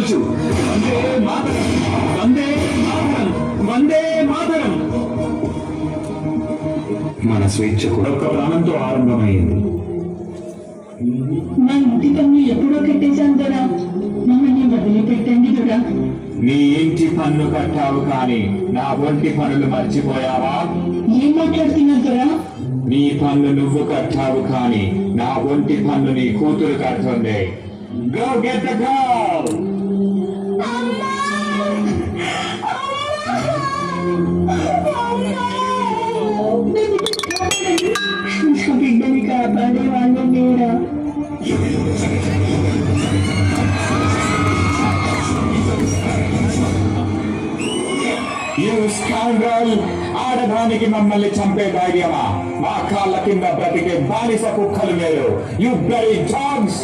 ఉండొచ్చు. వందే మాతరం, వందే మాతరం, వందే మాతరం. మన స్వేచ్ఛ కూడా ఒక ప్రాణంతో ఆరంభమైంది. మా ఇంటి పన్ను ఎప్పుడో కట్టేశాం దొరా, మమ్మల్ని వదిలిపెట్టండి దొరా. నీ ఇంటి పన్ను కట్టావు కానీ నా ఒంటి పనులు మర్చిపోయావా? ఏం మాట్లాడుతున్నారు దొరా? నీ పన్ను నువ్వు కట్టావు కానీ నా ఒంటి పన్ను నీ కూతురు కడుతుంది. Go get the girl! బిడ్డని కాపాడే వాళ్ళు లేరా? You scoundrel! ఆడదానికి మమ్మల్ని చంపే ధైర్యమా? మా కాళ్ళ కింద బ్రతికే బానిస కుక్కలు మీరు. You bloody dogs!